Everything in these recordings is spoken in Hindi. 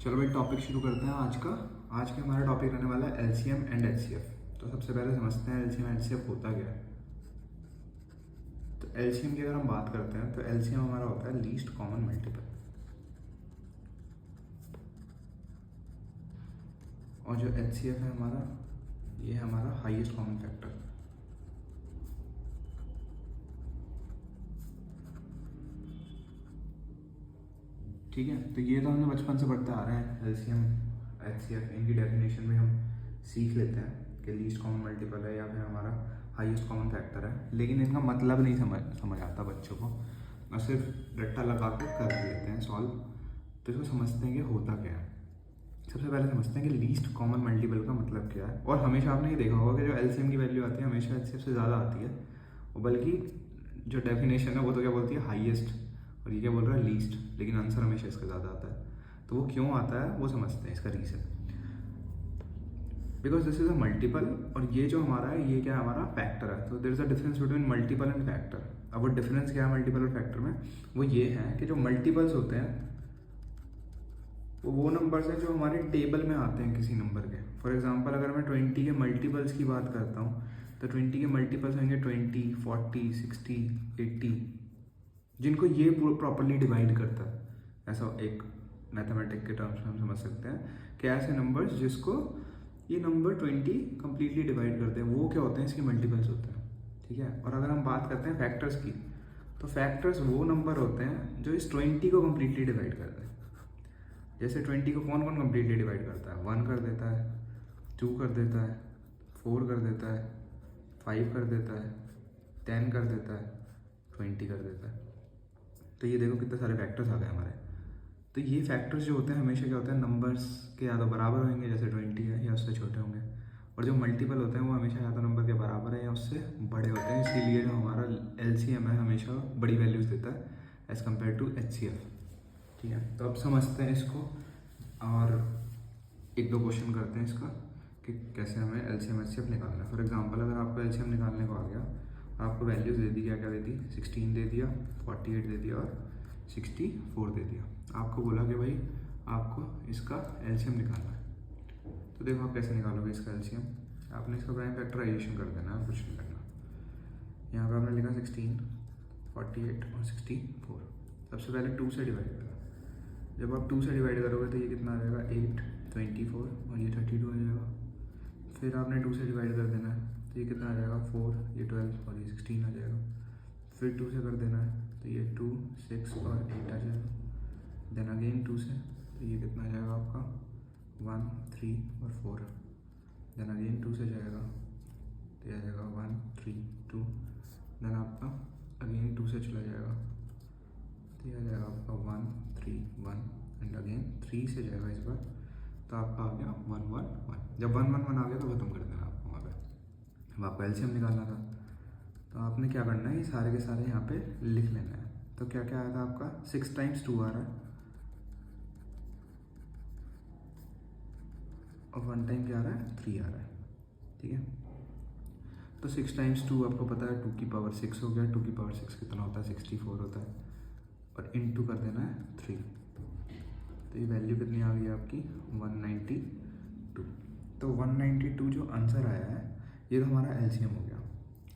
चलो भाई टॉपिक शुरू करते हैं आज का। आज का हमारा टॉपिक रहने वाला है एलसीएम एंड एचसीएफ। तो सबसे पहले समझते हैं एलसीएम एंड एचसीएफ होता क्या है। तो एलसीएम की अगर हम बात करते हैं तो एलसीएम हमारा होता है लीस्ट कॉमन मल्टीपल, और जो एचसीएफ है हमारा, ये है हमारा हाईएस्ट कॉमन फैक्टर। ठीक है, तो ये तो हमने बचपन से पढ़ते आ रहे हैं। एलसीएम एचसीएफ इनकी डेफिनेशन में हम सीख लेते हैं कि लीस्ट कॉमन मल्टीपल है या फिर हमारा हाईएस्ट कॉमन फैक्टर है, लेकिन इनका मतलब नहीं समझ आता बच्चों को, और सिर्फ रट्टा लगा के कर लेते हैं सॉल्व। तो इसको समझते हैं कि होता क्या है। सबसे पहले समझते हैं कि लीस्ट कॉमन मल्टीपल का मतलब क्या है। और हमेशा आपने ये देखा होगा कि जो एलसीएम की वैल्यू आती है हमेशा एचसीएफ से ज़्यादा आती है, और बल्कि जो डेफिनेशन है वो तो क्या बोलती है, हाईएस्ट, और ये क्या बोल रहा है, लीस्ट, लेकिन आंसर हमेशा इसका ज़्यादा आता है। तो वो क्यों आता है वो समझते हैं, इसका reason. Because this is a multiple, और ये जो हमारा है ये क्या है, हमारा फैक्टर है। तो there is a difference between multiple and factor. अब वो डिफरेंस क्या है मल्टीपल और फैक्टर में, वो ये है कि जो मल्टीपल्स होते हैं वो नंबर्स हैं जो हमारे टेबल में आते हैं किसी नंबर के। फॉर एग्जांपल अगर मैं 20 के मल्टीपल्स की बात करता हूँ तो 20 के मल्टीपल्स होंगे 20, 40, 60, 80, जिनको ये प्रॉपरली डिवाइड करता है। ऐसा एक मैथमेटिक के टर्म्स में हम समझ सकते हैं कि ऐसे नंबर्स जिसको ये नंबर 20 कम्प्लीटली डिवाइड करते हैं वो क्या होते हैं, इसके मल्टीपल्स होते हैं। ठीक है, और अगर हम बात करते हैं फैक्टर्स की, तो फैक्टर्स वो नंबर होते हैं जो इस 20 को कम्प्लीटली डिवाइड करते हैं। जैसे 20 को कौन कौन कम्प्लीटली डिवाइड करता है, 1 कर देता है, 2 कर देता है, 4 कर देता है, 5 कर देता है, 10 कर देता है, 20 कर देता है। तो ये देखो कितने सारे फैक्टर्स आ गए हमारे। तो ये फैक्टर्स जो होते हैं हमेशा क्या होते हैं, नंबर्स के या तो बराबर होंगे जैसे 20 है, या उससे छोटे होंगे। और जो मल्टीपल होते हैं वो हमेशा या तो नंबर के बराबर है या उससे बड़े होते हैं। इसीलिए जो हमारा एलसीएम है हमेशा बड़ी वैल्यूज़ देता है एज़ कम्पेयर टू एचसीएफ। ठीक है, तो अब समझते हैं इसको और एक दो क्वेश्चन करते हैं इसका कि कैसे हमें एलसीएम एचसीएफ निकालना है। फॉर एग्जांपल अगर आपको एलसीएम निकालने को आ गया, आपको वैल्यूज़ दे दी, क्या क्या दे दी, 16 दे दिया, 48 दे दिया और 64 दे दिया। आपको बोला कि भाई आपको इसका एलसीएम निकालना है। तो देखो आप कैसे निकालोगे इसका एलसीएम। आपने इसका प्राइम फैक्टराइजेशन कर देना है, कुछ नहीं करना। यहाँ पर आपने लिखा 16, 48 और 64। सबसे पहले 2 से डिवाइड करो। जब आप 2 से डिवाइड करोगे तो ये कितना आ जाएगा, 8, 24 और ये 32 आ जाएगा। फिर आपने 2 से डिवाइड कर देना है तो ये कितना आ जाएगा, 4, ये 12 और ये 16 आ जाएगा। फिर 2 से कर देना है तो ये 2, 6 और 8 आ जाएगा। देन अगेन 2 से, तो ये कितना आ जाएगा आपका, 1, 3 और 4। देन अगेन 2 से जाएगा तो ये आ जाएगा 1, 3, 2। देन आपका अगेन 2 से चला जाएगा तो ये आ जाएगा आपका 1, 3, 1 एंड अगेन 3 से जाएगा इस बार, तो आपका आ गया 1, 1, 1। जब 1, 1, 1 आ गया तो खत्म कर देना आपको वहाँ पे। अब आपको एलसीएम निकालना था तो आपने क्या करना है, ये सारे के सारे यहाँ पे लिख लेना है। तो क्या क्या आया था आपका, 6 टाइम्स 2 आ रहा है और 1 टाइम क्या आ रहा है, 3 आ रहा है। ठीक है, तो 6 टाइम्स 2 आपको पता है 2 की पावर 6 हो गया। 2 की पावर 6 कितना होता है, 64 होता है, और इनटू कर देना है 3। तो ये वैल्यू कितनी आ गई आपकी, 192। तो 192 जो आंसर आया है ये तो हमारा एलसीएम हो गया।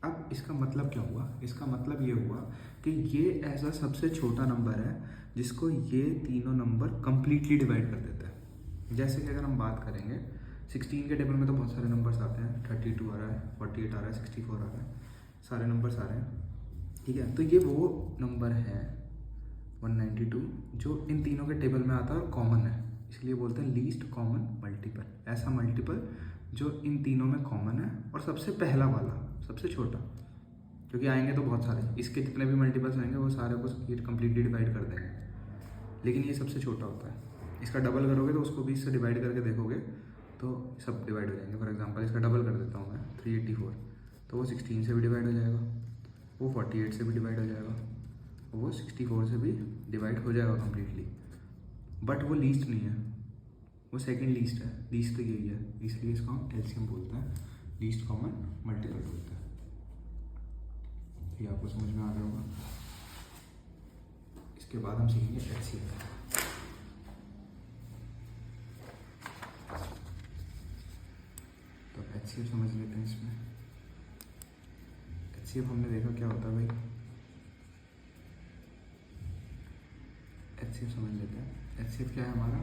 अब इसका मतलब क्या हुआ, इसका मतलब ये हुआ कि ये ऐसा सबसे छोटा नंबर है जिसको ये तीनों नंबर कंप्लीटली डिवाइड कर देता है। जैसे कि अगर हम बात करेंगे 16 के टेबल में तो बहुत सारे नंबर्स आते हैं, 32 आ रहा है, 48 आ रहा है, 64 आ रहा है, सारे नंबर्स आ रहे हैं। ठीक है, तो ये वो नंबर है 192 जो इन तीनों के टेबल में आता है और कॉमन है, इसलिए बोलते हैं लीस्ट कॉमन मल्टीपल। ऐसा मल्टीपल जो इन तीनों में कॉमन है और सबसे पहला वाला, सबसे छोटा, क्योंकि आएंगे तो बहुत सारे, इसके जितने भी मल्टीपल्स आएंगे वो सारे को ये कम्प्लीटली डिवाइड कर देंगे, लेकिन ये सबसे छोटा होता है। इसका डबल करोगे तो उसको भी इससे डिवाइड करके देखोगे तो सब डिवाइड हो जाएंगे। फॉर एग्जांपल इसका डबल कर देता हूँ मैं, 384, तो वो 16 से भी डिवाइड हो जाएगा, वो 48 से भी डिवाइड हो जाएगा, वो 64 से भी डिवाइड हो जाएगा कम्प्लीटली। बट वो लीस्ट नहीं है, वो सेकंड लीस्ट है। लीस्ट तो यही है, इसलिए इसको हम एलसीएम बोलते हैं, लीस्ट कॉमन मल्टीपल बोलते हैं। ये आपको समझ में आ गया होगा। इसके बाद हम सीखेंगे एचसीएफ। HCF समझ लेते हैं। इसमें HCF हमने देखा क्या होता है भाई, HCF समझ लेते हैं। HCF क्या है हमारा,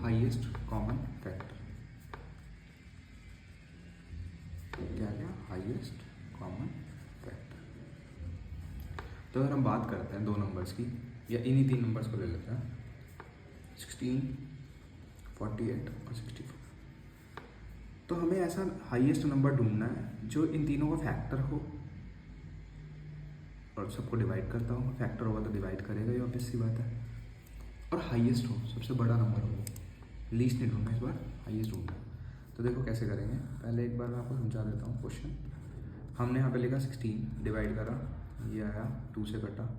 हाईएस्ट कॉमन फैक्टर। क्या क्या, हाईएस्ट कॉमन फैक्टर। तो अगर हम बात करते हैं दो नंबर्स की, या इन्हीं तीन नंबर्स को ले लेते हैं, 16, 48 और 64। तो हमें ऐसा हाईएस्ट नंबर ढूंढना है जो इन तीनों का फैक्टर हो और सबको डिवाइड करता हो। फैक्टर होगा तो डिवाइड करेगा, ये ऑब्वियस सी बात है। और हाईएस्ट हो, सबसे बड़ा नंबर हो। लीस्ट नहीं ढूंढना इस बार, हाईएस्ट ढूंढना। तो देखो कैसे करेंगे, पहले एक बार मैं आपको समझा देता हूँ क्वेश्चन। हमने यहाँ पे लिखा 16, डिवाइड करा, ये आया 2 से कटा,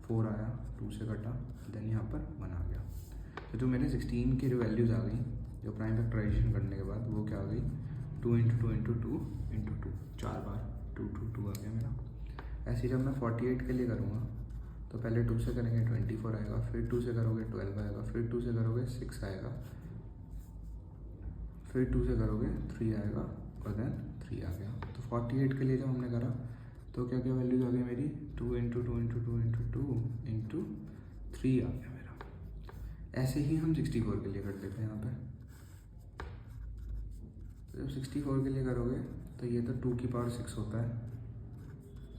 4 आया 2 से कटा, देन यहाँ पर 1 आ गया। तो जो मेरे 16 की जो वैल्यूज़ आ गई, जो प्राइम फैक्टराइजेशन करने के बाद, वो क्या आ गई, 2 × 2 × 2 × 2, 4 बार 2 2 2 आ गया मेरा। ऐसे जब मैं 48 के लिए करूँगा तो पहले 2 से करेंगे 24 आएगा, फिर 2 से करोगे 12 आएगा, फिर 2 से करोगे 6 आएगा, फिर 2 से करोगे 3 आएगा, और देन 3 आ गया। तो 48 के लिए जब हमने करा तो क्या क्या वैल्यूज आ गई मेरी, 2 × 2 × 2 × 2 × 3 आ गया मेरा। ऐसे ही हम 64 के लिए कर लेते हैं यहाँ पे। जब 64 के लिए करोगे तो ये तो 2 की पावर 6 होता है,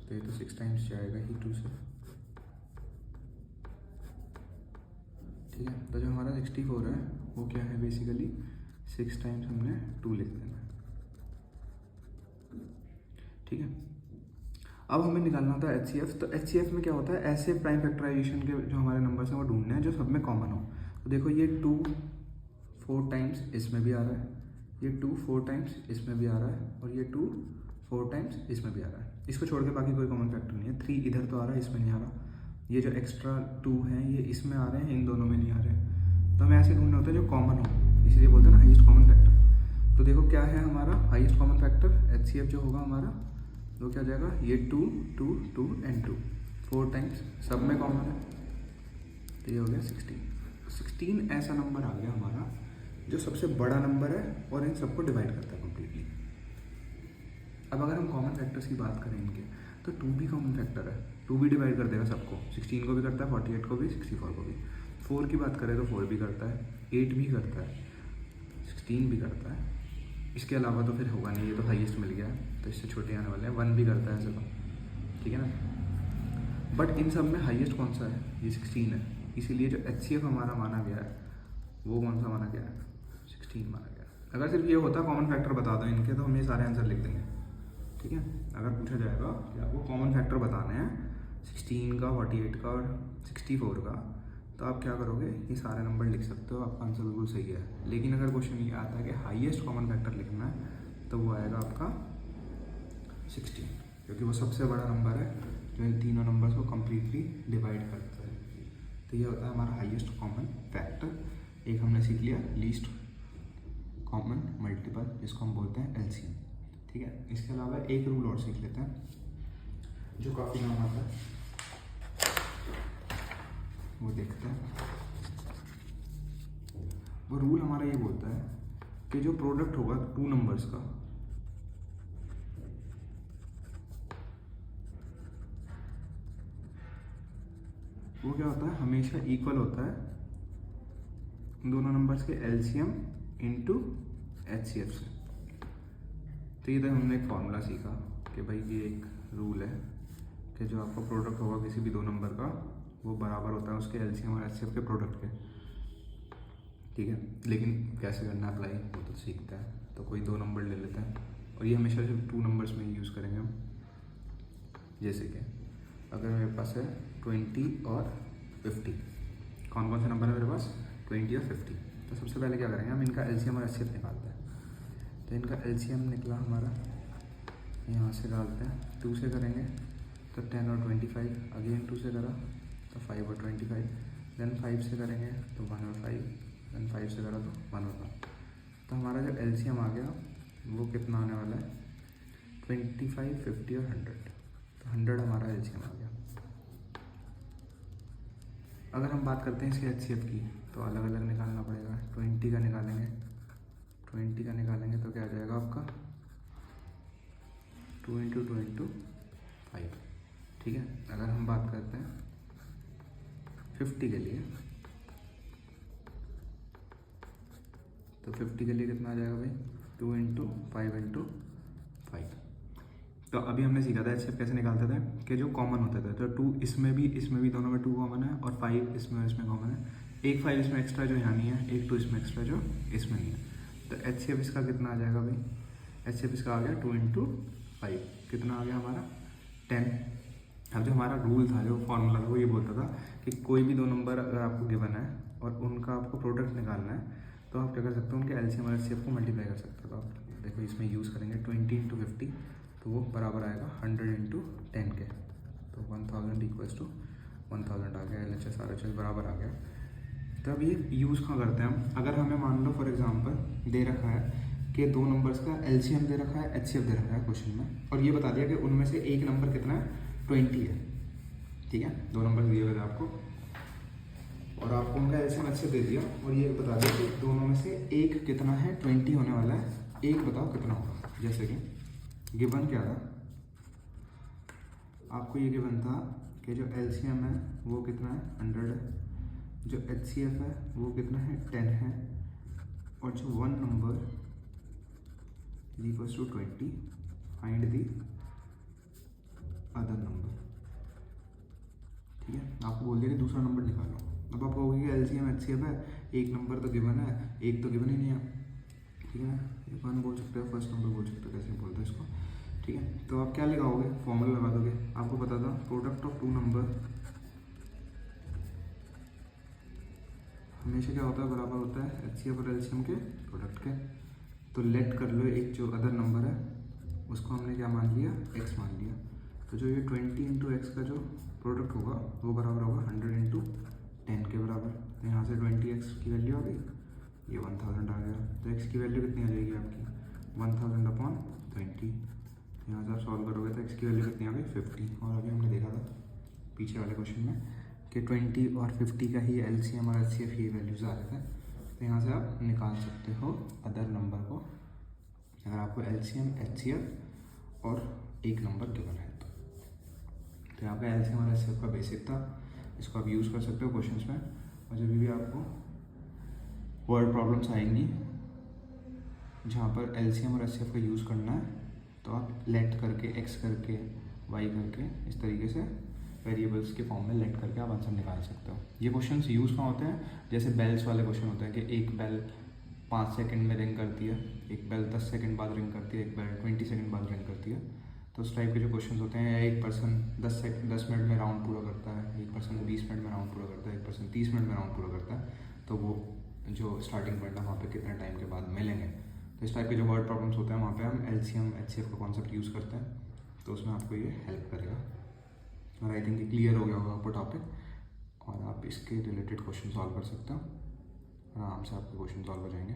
तो ये तो 6 टाइम्स जाएगा ही 2 से। ठीक है, तो जो हमारा 64 है वो क्या है, बेसिकली 6 टाइम्स हमने 2 लिख देना है। ठीक है, अब हमें निकालना होता है HCF। तो HCF में क्या होता है, ऐसे प्राइम फैक्टराइजेशन के जो हमारे नंबर्स हैं वो ढूंढने हैं जो सब में कॉमन हो। तो देखो ये 2 4 टाइम्स इसमें भी आ रहा है, ये 2 4 टाइम्स इसमें भी आ रहा है, और ये 2 4 टाइम्स इसमें भी आ रहा है। इसको छोड़ के बाकी कोई कॉमन फैक्टर नहीं है। 3 इधर तो आ रहा है, इसमें नहीं आ रहा। ये जो एक्स्ट्रा 2 हैं ये इसमें आ रहे हैं, इन दोनों में नहीं आ रहे। तो हमें ऐसे ढूंढना होता है जो कॉमन हो, इसलिए बोलते हैं ना हाईएस्ट कॉमन फैक्टर। तो देखो क्या है हमारा हाईएस्ट कॉमन फैक्टर, HCF जो होगा हमारा वो क्या जाएगा, ये 2 2 2 एंड 2 4 टाइम्स सब में कॉमन है, तो ये हो गया 16। 16 ऐसा नंबर आ गया हमारा जो सबसे बड़ा नंबर है और इन सबको डिवाइड करता है कम्प्लीटली। अब अगर हम कॉमन फैक्टर्स की बात करें इनके, तो 2 भी कॉमन फैक्टर है, 2 भी डिवाइड कर देगा सबको, 16 को भी करता है, 48 को भी, 64 को भी। 4 की बात करें तो 4 भी करता है, 8 भी करता है, 16 भी करता है। इसके अलावा तो फिर होगा नहीं, ये तो हाईएस्ट मिल गया है, तो इससे छोटे आने वाले हैं। 1 भी करता है ऐसे तो, ठीक है ना। बट इन सब में हाईएस्ट कौन सा है, ये 16 है। इसीलिए जो HCF हमारा माना गया है वो कौन सा माना गया है, 16 माना गया है। अगर सिर्फ ये होता कॉमन फैक्टर बता दो इनके, तो हम ये सारे आंसर लिख देंगे। ठीक है, अगर पूछा जाएगा कि आपको कॉमन फैक्टर बताने हैं 16 का, 48 का और 64 का, तो आप क्या करोगे, ये सारे नंबर लिख सकते हो, आपका आंसर बिल्कुल सही है। लेकिन अगर क्वेश्चन ये आता है कि हाईएस्ट कॉमन फैक्टर लिखना है, तो वो आएगा आपका 16, क्योंकि वो सबसे बड़ा नंबर है जो इन तीनों नंबर्स को कम्प्लीटली डिवाइड करता है। तो ये होता है हमारा हाईएस्ट कॉमन फैक्टर। एक हमने सीख लिया लीस्ट कॉमन मल्टीपल, जिसको हम बोलते हैं LCM। ठीक है, इसके अलावा एक रूल और सीख लेते हैं जो काफ़ी नाम आता है, वो देखते हैं। वो रूल हमारा ये बोलता है कि जो प्रोडक्ट होगा 2 नंबर्स का, वो क्या होता है, हमेशा इक्वल होता है दोनों नंबर्स के LCM इंटू HCF से। तो ये तो हमने एक फॉर्मूला सीखा कि भाई ये एक रूल है कि जो आपका प्रोडक्ट होगा किसी भी 2 नंबर का, वो बराबर होता है उसके LCM और HCF के प्रोडक्ट के। ठीक है, लेकिन कैसे करना अप्लाई वो तो सीखता है। तो कोई 2 नंबर ले लेते हैं, और ये हमेशा सिर्फ 2 नंबर्स में ही यूज़ करेंगे हम। जैसे कि अगर मेरे पास है 20 और 50, कौन कौन से नंबर है मेरे पास, 20 और 50। तो सबसे पहले क्या करेंगे, हम इनका LCM और HCF निकालते हैं। तो इनका LCM निकला हमारा, यहाँ से डालते हैं, 2 से करेंगे तो 10 और 25, अगेन 2 से करा तो 5 और 25, देन 5 से करेंगे तो 1 और 5, देन 5 से करा तो 1 और 1। तो हमारा जो LCM आ गया वो कितना आने वाला है, 25, 50 और 100। तो 100 हमारा LCM आ गया। अगर हम बात करते हैं इसके HCF की, तो अलग अलग निकालना पड़ेगा। 20 का निकालेंगे, 20 का निकालेंगे तो क्या आ जाएगा आपका 2 इंटू 5। ठीक है, अगर हम बात करते हैं 50 के लिए, तो 50 के लिए कितना आ जाएगा भाई, 2 इंटू 5। तो अभी हमने सीखा था एचसीएफ कैसे निकालते थे कि जो कॉमन होते थे, तो 2 इसमें भी दोनों में 2 कॉमन है, और 5 इसमें और इसमें कॉमन है। एक 5 इसमें एक्स्ट्रा जो यहाँ नहीं है, एक 2 इसमें एक्स्ट्रा जो इसमें नहीं है। तो एचसीएफ इसका कितना आ जाएगा भाई, एचसीएफ इसका आ गया 2 इंटू 5, कितना आ गया हमारा 10। अब जो हमारा रूल था, जो फॉर्मूला था, वो ये बोलता था कि कोई भी दो नंबर अगर आपको गिवन है और उनका आपको प्रोडक्ट निकालना है, तो आप क्या कर सकते हो, उनके एलसीएम और एचसीएफ को मल्टीप्लाई कर सकते हो। तो आप देखो इसमें यूज़ करेंगे 20 इंटू 50, तो वो बराबर आएगा 100 इंटू 10 के, तो 1000 इक्वल्स टू 1000 आ गया। LHS RHS बराबर आ गया। तो अब ये यूज़ कहाँ करते हैं हम, अगर हमें मान लो फॉर एग्जांपल दे रखा है कि दो नंबर्स का एलसीएम दे रखा है, एचसीएफ दे रखा है क्वेश्चन में, और ये बता दिया कि उनमें से एक नंबर कितना है, 20 है। ठीक है, दो नंबर दिए हुए थे आपको, और आपको उनका एलसीएम एचसीएफ दे दिया, और ये बता दिया कि दोनों में से एक कितना है, 20 होने वाला है, एक बताओ कितना होगा। जैसे कि गिवन क्या था आपको, ये गिवन था कि जो एलसीएम है वो कितना है, 100 है, जो एचसीएफ है वो कितना है, 10 है, और जो one number equals to 20, find the other number. ठीक है, आपको बोल दिया कि दूसरा नंबर निकालो। अब आप कहोगे कि एलसीएम एचसीएफ है, एक नंबर तो गिवन है, एक तो गिवन ही नहीं है। ठीक है ना, एक वन बोल सकते हो, फर्स्ट नंबर बोल सकते हो, कैसे बोलते हैं इसको। ठीक है, तो आप क्या लगाओगे, फॉर्मूला लगा दोगे। आपको पता था प्रोडक्ट ऑफ टू नंबर हमेशा क्या होता है, बराबर होता है एचसीएफ और एलसीएम के प्रोडक्ट के। तो लेट कर लो, एक जो अदर नंबर है उसको हमने क्या मान लिया, एक्स मान लिया। तो जो ये 20 इंटू एक्स का जो प्रोडक्ट होगा वो बराबर होगा 100 इंटू 10 के बराबर। तो यहाँ से 20x की वैल्यू आ गई, ये 1000 आ गया। तो x की वैल्यू कितनी आ जाएगी आपकी, 1000 अपॉन 20। यहाँ से आप सॉल्व करोगे तो x की वैल्यू कितनी आ गई, 50। और अभी हमने देखा था पीछे वाले क्वेश्चन में कि 20 और 50 का ही एलसीएम और एचसीएफ ये वैल्यूज आ रहे थे। तो यहाँ से आप निकाल सकते हो अदर नंबर को, अगर आपको एलसीएम एचसीएफ और एक नंबर गिवन है तो यहाँ पे एलसीएम और एचसीएफ का बेसिक था, इसको आप यूज़ कर सकते हो क्वेश्चंस में। और जब भी आपको वर्ड प्रॉब्लम्स आएंगी जहाँ पर एलसीएम और एचसीएफ का यूज़ करना है, तो आप लेट करके, एक्स करके, वाई करके, इस तरीके से वेरिएबल्स के फॉर्म में लेट करके आप आंसर निकाल सकते हो। ये क्वेश्चंस यूज़ कहाँ होते हैं, जैसे बेल्स वाले क्वेश्चन होते हैं कि एक बेल 5 सेकंड में रिंग करती है, एक बेल 10 सेकंड बाद रिंग करती है, एक बेल 20 सेकंड बाद रिंग करती है। तो उस टाइप के जो क्वेश्चंस होते हैं, एक पर्सन 10 मिनट में राउंड पूरा करता है, एक पर्सन 20 मिनट में राउंड पूरा करता है, एक पर्सन 30 मिनट में राउंड पूरा करता है, तो वो जो स्टार्टिंग पॉइंट है वहाँ पे कितने टाइम के बाद मिलेंगे। तो इस टाइप के जो वर्ड प्रॉब्लम्स होते हैं वहाँ पे हम एलसीएम एचसीएफ का कॉन्सेप्ट यूज़ करते हैं, तो उसमें आपको ये हेल्प करेगा। और आई थिंक ये क्लियर हो गया होगा आपको टॉपिक, और आप इसके रिलेटेड क्वेश्चन सॉल्व कर सकते हो, आराम से आपके क्वेश्चन सॉल्व हो जाएंगे।